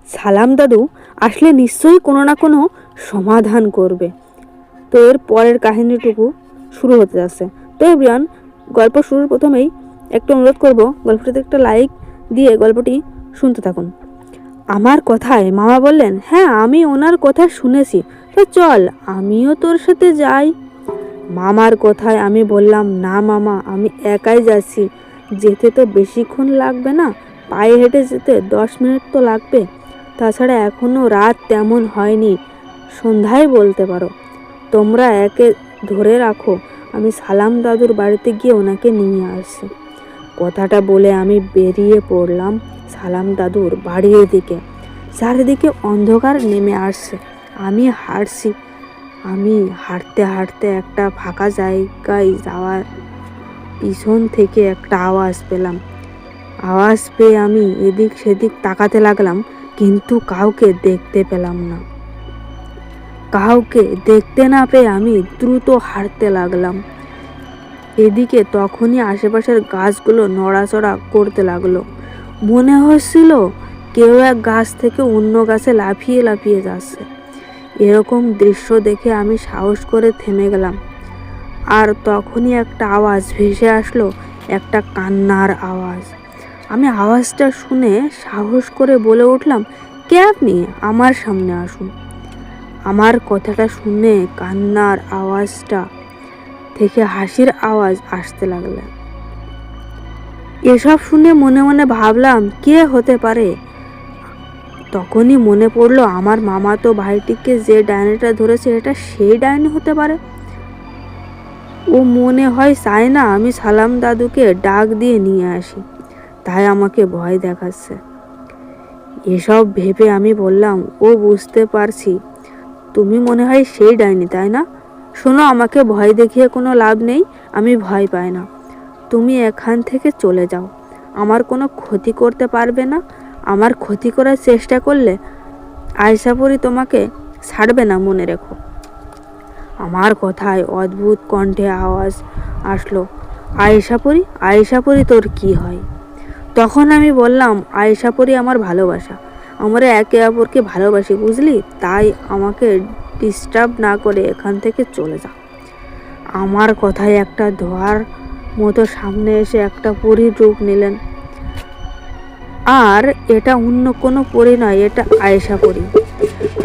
সালাম দাদু আসলে নিশ্চয়ই কোনো না কোনো সমাধান করবে। তো এর পরের কাহিনীটুকু শুরু হতে যাচ্ছে। তো এভরিওয়ান, গল্প শুরুর প্রথমেই একটু অনুরোধ করব, গল্পটিতে একটা লাইক দিয়ে গল্পটি শুনতে থাকুন। আমার কথায় মামা বললেন, হ্যাঁ আমি ওনার কথা শুনেছি, তো চল আমিও তোর সাথে যাই। মামার কথায় আমি বললাম, না মামা, আমি একাই যাচ্ছি, যেতে তো বেশিক্ষণ লাগবে না, পায়ে হেঁটে যেতে 10 মিনিট তো লাগবে, তাছাড়া এখনও রাত তেমন হয়নি, সন্ধ্যায় বলতে পারো। তোমরা একে ধরে রাখো, আমি সালাম দাদুর বাড়িতে গিয়ে ওনাকে নিয়ে আসছি। কথাটা বলে আমি বেরিয়ে পড়লাম সালাম দাদুর বাড়ির দিকে। চারিদিকে অন্ধকার নেমে আসছে। আমি হাঁটতে হাঁটতে একটা ফাঁকা জায়গায় যাওয়ার পিছন থেকে একটা আওয়াজ পেলাম। আওয়াজ পেয়ে আমি এদিক সেদিক তাকাতে লাগলাম, কিন্তু কাউকে দেখতে পেলাম না। কাউকে দেখতে না পেয়ে আমি দ্রুত হাঁটতে লাগলাম। এদিকে তখনই আশেপাশের গাছগুলো নড়াচড়া করতে লাগলো। মনে হচ্ছিল কেউ এক গাছ থেকে অন্য গাছে লাফিয়ে লাফিয়ে যাচ্ছে। এরকম দৃশ্য দেখে আমি সাহস করে থেমে গেলাম। আর তখনই একটা আওয়াজ ভেসে আসলো, একটা কান্নার আওয়াজ। আমি আওয়াজটা শুনে সাহস করে বলে উঠলাম, কে আপনি? আমার সামনে আসুন। আমার কথাটা শুনে কান্নার আওয়াজটা থেকে হাসির আওয়াজ আসতে লাগলো। এসব শুনে মনে মনে ভাবলাম, কে হতে পারে? তখনই মনে পড়লো আমার মামাতো ভাইটিকে যে ডাইনিটা ধরেছে, এটা সেই ডাইনি হতে পারে। ও মনে হয় চায় না আমি সালাম দাদুকে ডাক দিয়ে নিয়ে আসি, তাই আমাকে ভয় দেখাচ্ছে। এসব ভেবে আমি বললাম, ও বুঝতে পারছি, তুমি মনে হয় সেই ডাইনি, তাই না? শোনো, আমাকে ভয় দেখিয়ে কোনো লাভ নেই, আমি ভয় পাই না। তুমি এখান থেকে চলে যাও, আমার কোনো ক্ষতি করতে পারবে না। আমার ক্ষতি করার চেষ্টা করলে আয়শাপুরি তোমাকে ছাড়বে না, মনে রেখো। আমার কথায় অদ্ভুত কণ্ঠে আওয়াজ আসলো, আয়শাপুরি? আয়শাপুরি তোর কি হয়? তখন আমি বললাম, আয়শাপুরি আমার ভালোবাসা, আমরা একে অপরকে ভালোবাসি, বুঝলি? তাই আমাকে ডিস্টার্ব না করে এখান থেকে চলে যা। আমার কথায় একটা ধোঁয়ার মতো সামনে এসে একটা পরীর রূপ নিলেন। আর এটা অন্য কোনো পরী নয়, এটা আয়েশাপুরি।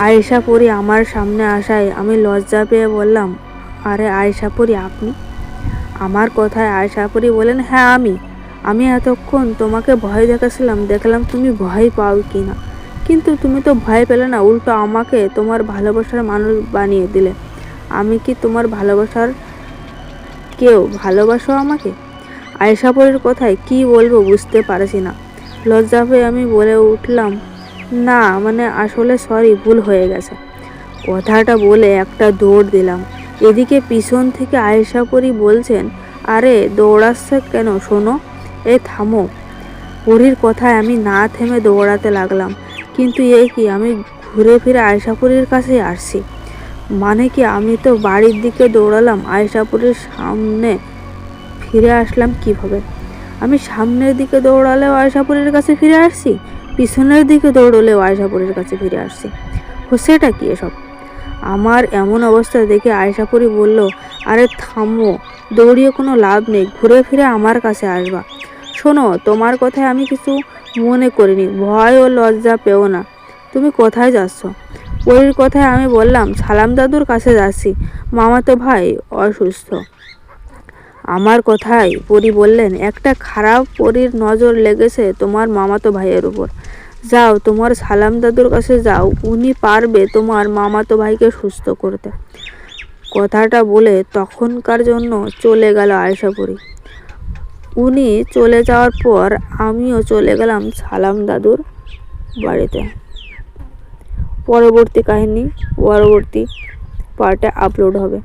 আয়েশাপুরি আমার সামনে আসায় আমি লজ্জা পেয়ে বললাম, আরে আয়েশাপুরি, আপনি? আমার কথায় আয়েশাপুরি বলেন, হ্যাঁ আমি এতক্ষণ তোমাকে ভয় দেখাচ্ছিলাম, দেখলাম তুমি ভয় পাও কি না, কিন্তু তুমি তো ভয় পেলে না, উল্টো আমাকে তোমার ভালোবাসার মানুষ বানিয়ে দিলে। আমি কি তোমার ভালোবাসার কেউ? ভালোবাসো আমাকে? আয়েশাপুরির কথায় কি বলবো বুঝতে পারছি না। লজ্জা পেয়ে আমি বলে উঠলাম, না মানে আসলে সরি, ভুল হয়ে গেছে। কথাটা বলে একটা দৌড় দিলাম। এদিকে পিছন থেকে আয়েশাপুরি বলছেন, আরে দৌড়াচ্ছে কেন? শোনো, এই থামো। পরীর কথায় আমি না থেমে দৌড়াতে লাগলাম। কিন্তু এ কি, আমি ঘুরে ফিরে আয়েশাপুরির কাছে আসছি। মানে কি, আমি তো বাড়ির দিকে দৌড়ালাম, আয়েশাপুরির সামনে ফিরে আসলাম কিভাবে? আমি সামনের দিকে দৌড়ালেও আয়েশাপুরের কাছে ফিরে আসছি, পিছনের দিকে দৌড়লেও আয়েশাপুরের কাছে ফিরে আসছি। হচ্ছেটা কি এসব? আমার এমন অবস্থা দেখে আয়েশাপুরি বলল, আরে থামো, দৌড়িয়ে কোনো লাভ নেই, ঘুরে ফিরে আমার কাছে আসবা। শোনো, তোমার কথায় আমি কিছু মনে করিনি, ভয় ও লজ্জা পেও না। তুমি কোথায় যাচ্ছ? পরীর কথায় আমি বললাম, সালাম দাদুর কাছে যাচ্ছি, মামাতো ভাই অসুস্থ। আমার কথায় পরী বললেন, একটা খারাপ পরীর নজর লেগেছে তোমার মামাতো ভাইয়ের উপর। যাও, তোমার সালাম দাদুর কাছে যাও, উনি পারবে তোমার মামাতো ভাইকে সুস্থ করতে। কথাটা বলে তখনকার জন্য চলে গেল আয়েশাপুরি। উনি চলে যাওয়ার পর আমিও চলে গেলাম সালাম দাদুর বাড়িতে। পরবর্তী কাহিনী পরবর্তী পার্টে আপলোড হবে।